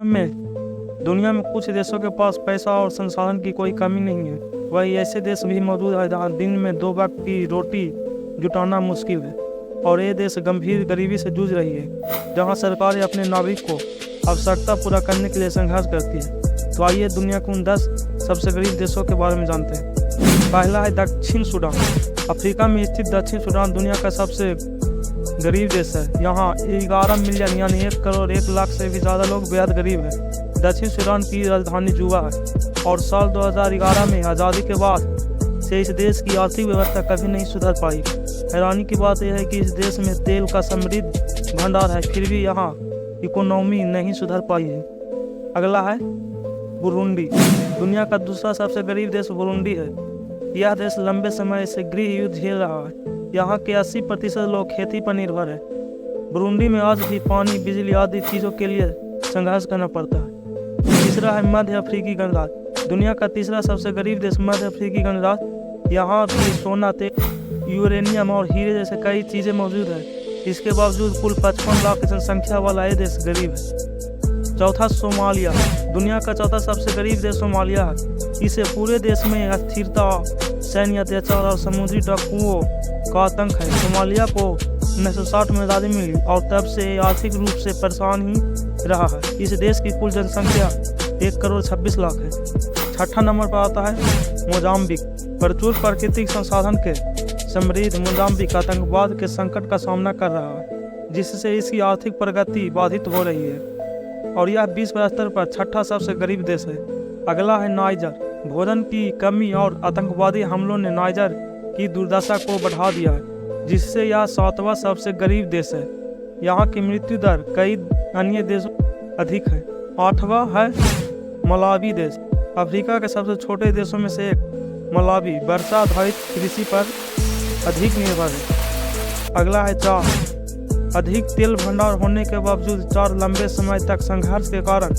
में दुनिया में कुछ देशों के पास पैसा और संसाधन की कोई कमी नहीं है, वही ऐसे देश भी मौजूद है जहाँ दिन में 2 वक्त की रोटी जुटाना मुश्किल है और ये देश गंभीर गरीबी से जूझ रही है, जहाँ सरकारें अपने नागरिक को आवश्यकता पूरा करने के लिए संघर्ष करती है। तो आइए दुनिया के उन 10 सबसे गरीब देशों के बारे में जानते हैं। पहला है दक्षिण सूडान। अफ्रीका में स्थित दक्षिण सूडान दुनिया का सबसे गरीब देश है। यहाँ 11 मिलियन यानी 1 करोड़ 1 लाख से भी ज़्यादा लोग बेहद गरीब हैं। दक्षिण सूडान की राजधानी जुबा है और साल 2011 में आज़ादी के बाद से इस देश की आर्थिक व्यवस्था कभी नहीं सुधर पाई। हैरानी की बात यह है कि इस देश में तेल का समृद्ध भंडार है, फिर भी यहाँ इकोनॉमी नहीं सुधर पाई है। अगला है बुरुंडी। दुनिया का दूसरा सबसे गरीब देश बुरुंडी है। यह देश लंबे समय से गृह युद्ध झेल रहा है। यहाँ के 80% लोग खेती पर निर्भर है। बुरुंडी में आज भी पानी, बिजली आदि चीज़ों के लिए संघर्ष करना पड़ता है। तीसरा है मध्य अफ्रीकी गणराज्य। दुनिया का तीसरा सबसे गरीब देश मध्य अफ्रीकी गणराज्य। यहाँ भी सोना, तेल, यूरेनियम और हीरे जैसे कई चीज़ें मौजूद है। इसके बावजूद कुल 55 लाख की जनसंख्या वाला ये देश गरीब है। चौथा सोमालिया। दुनिया का चौथा सबसे गरीब देश सोमालिया है। इसे पूरे देश में अस्थिरता, सैन्य अत्याचार और समुद्री डाकुओं का आतंक है। सोमालिया को 1960 में आज़ादी मिली और तब से आर्थिक रूप से परेशान ही रहा है। इस देश की कुल जनसंख्या 1 करोड़ 26 लाख है। छठा नंबर पर आता है मोजाम्बिक। प्रचुर प्राकृतिक संसाधन के समृद्ध मोजाम्बिक आतंकवाद के संकट का सामना कर रहा है, जिससे इसकी आर्थिक प्रगति बाधित हो रही है और यह विश्व स्तर पर छठा सबसे गरीब देश है। अगला है नाइजर। भोजन की कमी और आतंकवादी हमलों ने नाइजर की दुर्दशा को बढ़ा दिया है, जिससे यह 7वां सबसे गरीब देश है। यहाँ की मृत्यु दर कई अन्य देशों अधिक है। 8वां है मलावी देश। अफ्रीका के सबसे छोटे देशों में से एक मलावी वर्षा आधारित कृषि पर अधिक निर्भर है। अगला है चाद। अधिक तेल भंडार होने के बावजूद चाद लंबे समय तक संघर्ष के कारण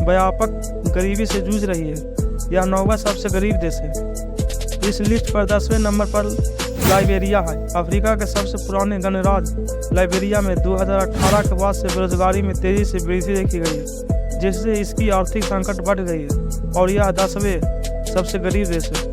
व्यापक गरीबी से जूझ रही है। यह 9वां सबसे गरीब देश है। इस लिस्ट पर 10वें नंबर पर लाइबेरिया है। अफ्रीका के सबसे पुराने गणराज्य लाइबेरिया में 2018 के बाद से बेरोजगारी में तेजी से वृद्धि देखी गई है, जिससे इसकी आर्थिक संकट बढ़ गई है और यह 10वें सबसे गरीब देश है।